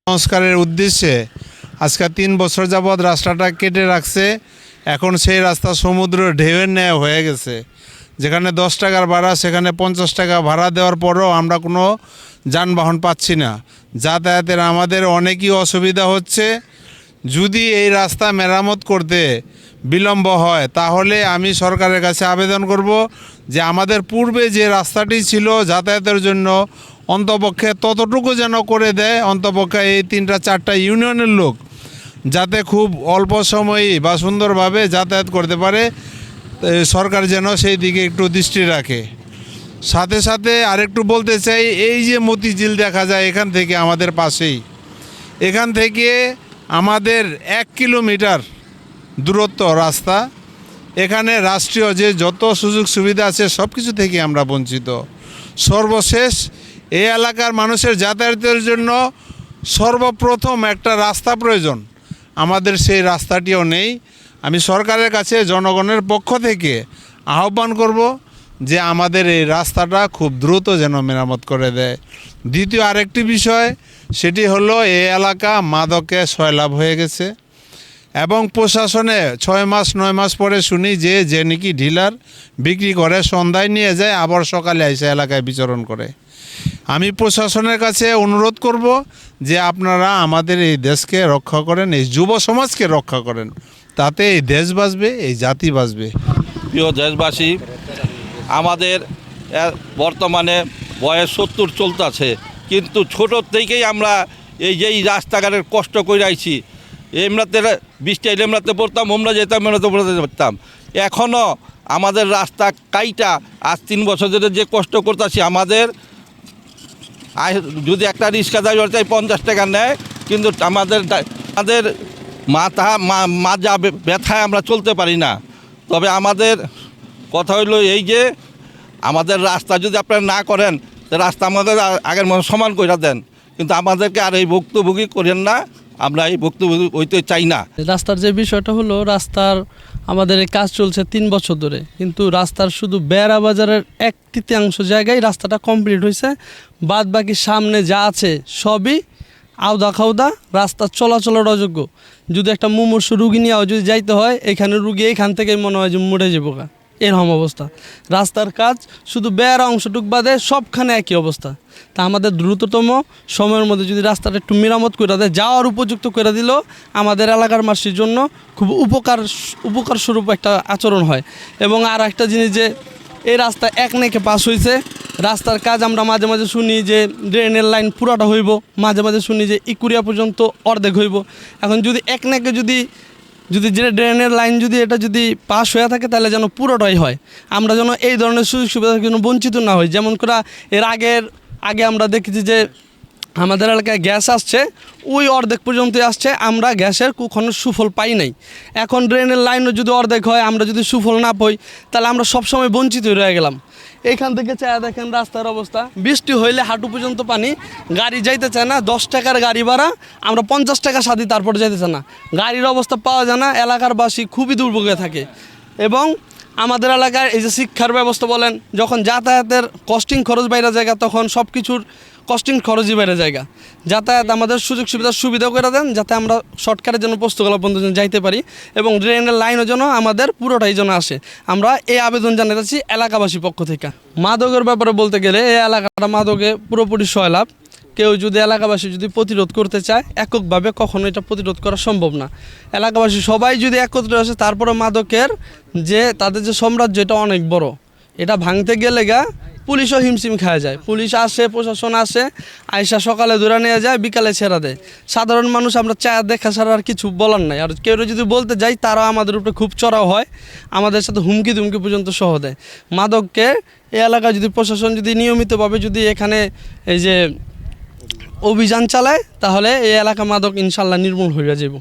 সংস্কারের উদ্দেশ্যে আজকে ৩ বছর যাবৎ রাস্তাটা কেটে রাখছে। এখন সেই রাস্তা সমুদ্র ঢেউয়ের ন্যায় হয়ে গেছে। যেখানে 10 টাকার ভাড়া সেখানে 50 টাকা ভাড়া দেওয়ার পরও আমরা কোনো যানবাহন পাচ্ছি না। যাতায়াতের আমাদের অনেকই অসুবিধা হচ্ছে। যদি এই রাস্তা মেরামত করতে বিলম্ব হয় তাহলে আমি সরকারের কাছে আবেদন করব যে আমাদের পূর্বে যে রাস্তাটি ছিল যাতায়াতের জন্য অন্তপক্ষে ততটুকু যেন করে দেয়। অন্তপক্ষে এই 3-4টা ইউনিয়নের লোক যাতে খুব অল্প সময়ে বা সুন্দরভাবে যাতায়াত করতে পারে, সরকার যেন সেই দিকে একটু দৃষ্টি রাখে। সাথে সাথে আরেকটু বলতে চাই, এই যে মতিঝিল দেখা যায় এখান থেকে আমাদের পাশেই, এখান থেকে আমাদের 1 কিলোমিটার দূরত্ব রাস্তা। এখানে রাষ্ট্রীয় যে যত সুযোগ সুবিধা আছে সব কিছু থেকে আমরা বঞ্চিত। সর্বশেষ এই এলাকার মানুষের যাতায়াতের জন্য সর্বপ্রথম একটা রাস্তা প্রয়োজন, আমাদের সেই রাস্তাটিও নেই। আমি সরকারের কাছে জনগণের পক্ষ থেকে আহ্বান করব যে আমাদের এই রাস্তাটা খুব দ্রুত যেন মেরামত করে দেয়। দ্বিতীয় আরেকটি বিষয়, সেটি হলো এই এলাকা মাদকে সয়লাভ হয়ে গেছে এবং প্রশাসনে 6-9 মাস পরে শুনি যে নাকি ডিলার বিক্রি করে সন্ধ্যায় নিয়ে যায়, আবার সকালে এসে এলাকায় বিচরণ করে। আমি প্রশাসনের কাছে অনুরোধ করব যে আপনারা আমাদের এই দেশকে রক্ষা করেন, এই যুব সমাজকে রক্ষা করেন, তাতে এই দেশ বাঁচবে, এই জাতি বাঁচবে। প্রিয় দেশবাসী, আমাদের বর্তমানে বয়স 70 চলতেছে, কিন্তু ছোটোর থেকেই আমরা এই রাস্তাঘাটের কষ্ট করে আইছি। এমরাতে বৃষ্টি এলে এমরাতে পড়তাম, ওমরা যেতাম, এমরাতে পড়তে পারতাম। এখনও আমাদের রাস্তা কাইটা আজ 3 বছর ধরে যে কষ্ট করতেছি, আমাদের যদি একটা রিক্সা ড্রাইভার চাই 50 টাকা নেয়, কিন্তু আমাদের মাজা ব্যথায় আমরা চলতে পারি না। তবে আমাদের কথা হইলো এই যে আমাদের রাস্তা যদি আপনারা না করেন, তো রাস্তা আমাদের আগের মতো সমান করে দেন, কিন্তু আমাদেরকে আর এই ভুক্তভোগী করেন না। আমরা এই ভুক্তভোগী হইতে চাই না। রাস্তার যে বিষয়টা হলো, রাস্তার আমাদের কাজ চলছে 3 বছর ধরে, কিন্তু রাস্তার শুধু বেড়া বাজারের 1/3 জায়গায় রাস্তাটা কমপ্লিট হয়েছে। বাদ বাকি সামনে যা আছে সবই আওদা খাওদা, রাস্তা চলাচলের অযোগ্য। যদি একটা মুমূর্ষু রুগী নিয়েও যদি যাইতে হয়, এখানে রুগী এইখান থেকেই মনে হয় যে মরে যাবো গা, এরকম অবস্থা। রাস্তার কাজ শুধু বেড়া অংশটুক বাদে সবখানে একই অবস্থা। তা আমাদের দ্রুততম সময়ের মধ্যে যদি রাস্তাটা একটু মেরামত করে দেয়, যাওয়ার উপযুক্ত করে দিল, আমাদের এলাকার মানুষের জন্য খুব উপকার স্বরূপ একটা আচরণ হয়। এবং আর একটা জিনিস, যে এই রাস্তা এক নেকে পাস হয়েছে, রাস্তার কাজ আমরা মাঝে মাঝে শুনি যে ড্রেনের লাইন পুরাটা হইব, মাঝে মাঝে শুনি যে ইকুরিয়া পর্যন্ত অর্ধেক হইব। এখন যদি এক নেকে যদি যে ড্রেনের লাইন যদি এটা যদি পাস হয়ে থাকে, তাহলে যেন পুরোটাই হয়। আমরা যেন এই ধরনের সুযোগ সুবিধার জন্য বঞ্চিত না হই। যেমন করে এর আগে আমরা দেখেছি যে আমাদের এলাকায় গ্যাস আসছে, ওই অর্ধেক পর্যন্তই আসছে, আমরা গ্যাসের কখনো সুফল পাই নাই। এখন ড্রেনের লাইনও যদি অর্ধেক হয়, আমরা যদি সুফল না পাই, তাহলে আমরা সবসময় বঞ্চিত রয়ে গেলাম। এইখান থেকে চায় দেখেন রাস্তার অবস্থা, বৃষ্টি হইলে হাঁটু পর্যন্ত পানি, গাড়ি যাইতে চায় না। 10 টাকার গাড়ি ভাড়া, আমরা 50 টাকা সাথে তারপর যাইতে চায় না, গাড়ির অবস্থা পাওয়া যায় না। এলাকারবাসী খুবই দুর্ভোগে থাকে। এবং আমাদের এলাকার এই যে শিক্ষার ব্যবস্থা বলেন, যখন যাতায়াতের কস্টিং খরচ বাইরে জায়গা, তখন সব কিছুর কস্টিং খরচই বাইরে জায়গা। যাতায়াত আমাদের সুবিধা করে দেন, যাতে আমরা শর্টকাটের জন্য পোস্তগোলা পর্যন্ত যাইতে পারি, এবং ড্রেনের লাইনও যেন আমাদের পুরোটাই যেন আসে। আমরা এই আবেদন জানাতেছি এলাকাবাসীর পক্ষ থেকে। মাদকের ব্যাপারে বলতে গেলে, এই এলাকাটা মাদকে পুরোপুরি সয়লাভ। কেউ যদি এলাকাবাসী যদি প্রতিরোধ করতে চায়, এককভাবে কখনো এটা প্রতিরোধ করা সম্ভব না। এলাকাবাসী সবাই যদি একত্রে আসে, তারপরে মাদকের যে তাদের যে সাম্রাজ্য, এটা অনেক বড়। এটা ভাঙতে গেলে পুলিশও হিমশিম খাওয়া যায়। পুলিশ আসে, প্রশাসন আসে, আইসা সকালে ধরে নিয়ে যায়, বিকালে ছেড়া দেয়। সাধারণ মানুষ আমরা চা দেখা ছাড়া আর কিছু বলার নাই। আর কেউ যদি বলতে যাই, তারাও আমাদের উপরে খুব চড়াও হয়, আমাদের সাথে হুমকি ধুমকি পর্যন্ত সহ দেয়। মাদককে এই এলাকায় যদি প্রশাসন যদি নিয়মিতভাবে যদি এখানে এই যে অভিযান চালায়, তাহলে এই এলাকা মাদক ইনশাল্লাহ নির্মূল হয়ে যাব।